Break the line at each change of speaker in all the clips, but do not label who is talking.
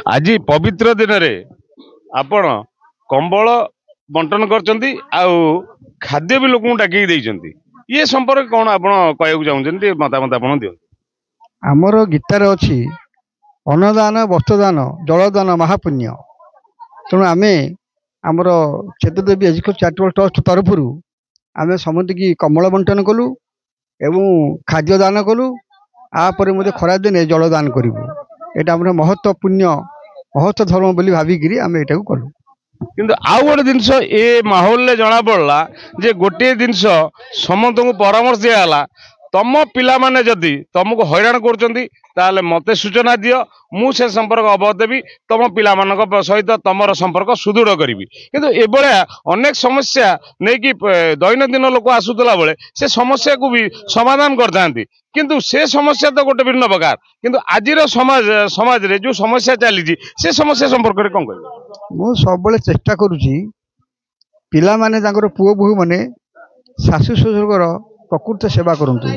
आज पवित्र दिन में आपण कंबल बंटन करचंती आउ खाद्य भी लोक डाक ये संपर्क कौन आप चाहते मतामत आप दियो।
आमर गीतार अच्छी अन्नदान वस्त्रदान जलदान महापुण्य तेणु आम आमर चेतदेवी एजुकेशन चैरिटेबल ट्रस्ट तरफ आम समस्त की कमल बंटन कलु एवं खाद्य दान कलु आपर खरा दिन जलदान करूँ यहाँ आम महत्व पुण्य महत्व धर्म बोली भाविकी आम यहाँ कलु।
किंतु आउ गोटे जिनस ए माहौल जना पड़ा जे गोटे जिनस समस्त को परामर्श दिगला तुम पिला माने जदि तुमको हैरान कर मते सूचना दियो मु से संपर्क अवगत देवी तुम पिला सहित तुम संपर्क सुदृढ़ करी किंतु एभलिया अनेक समस्या नहीं कि दैनंदिन लोक आसूला बेले से समस्या को भी समाधान करते किंतु से समस्या तो गोटे भिन्न प्रकार किंतु आज समाज रे जो समस्या चली से समस्या संपर्क में कौन कह
मु सब चेष्टा करुँची पिला माने पुओ बोहू माने शाशु शशुर प्रकृत सेवा करंतु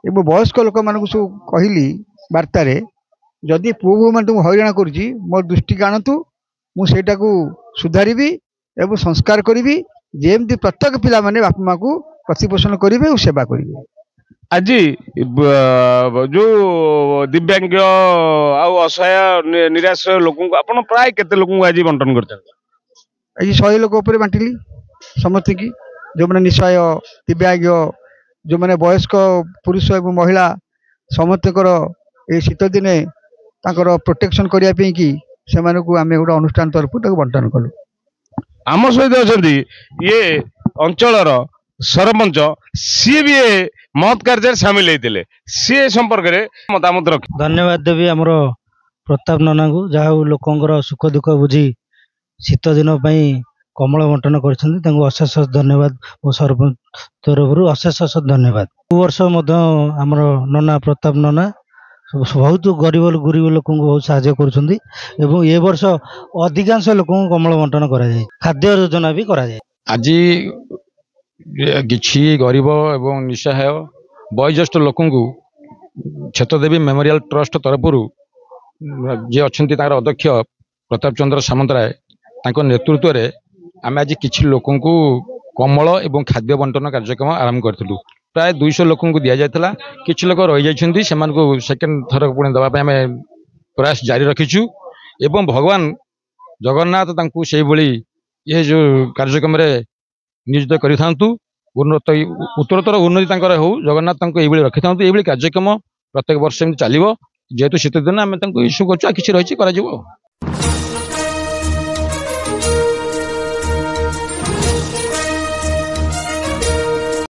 एवं वयस्क लोक मान सब कहली वार्तार जदि पुओ बोहू मैंने तुम हैरान करुँची मो दृष्टि आणतु मुझे सुधारी एवं संस्कार करी जेमती प्रत्येक पिला माने बापा माँ को प्रतिपोषण करेंगे और सेवा करेंगे।
आज जो दिव्यांग असहाय निराश्रय लोक आप प्राय केते लोक आज बंटन कर
100 लोक बांटिली समस्त की जो मैंने निश्चय दिव्यांग जो मैंने वयस्क पुरुष एवं महिला समस्त ये शीत दिने प्रोटेक्शन करने की से आम गोटे अनुष्ठान तरफ बंटन कलु।
आम सहित अच्छा ये अंचल सरपंच सी भी महत् कार्य सामिल होते सी संपर्क में मतामत रख
धन्यवाद देवी आमर प्रताप नना को जहाँ लोकंर सुख दुख बुझी शीत दिन कमल बंटन कर अशेष धन्यवाद मो सरपंच तरफ अशेष धन्यवाद। वर्ष आमर नना प्रताप नना बहुत गरीब लोक बहुत साहाय्य कर ए वर्ष अधिकांश लोक कमल बंटन कर खाद्य योजना भी कर
आज किसी गरीब एवं निस्सहाय वयोज्येष्ठ लोक क्षेत्रदेवी मेमोरियल ट्रस्ट तरफ जे अच्छा अध्यक्ष प्रताप चंद्र सामंतराय नेतृत्व में आम आज किसी लोक कमल एवं खाद्य बंटन कार्यक्रम आरंभ करूँ प्राय 200 लोक दि जाता किसी लोक रही जाती सेकेंड थर पुणी देवाई आम प्रयास जारी रखीचु एवं भगवान जगन्नाथ से ये जो कार्यक्रम नियोजित करूँ उत्तरोत्तर उन्नति हो जगन्नाथ रखी था ये कार्यक्रम प्रत्येक वर्ष चलो जेहेतु शीत दिन आम इश्यू कर किसी रही।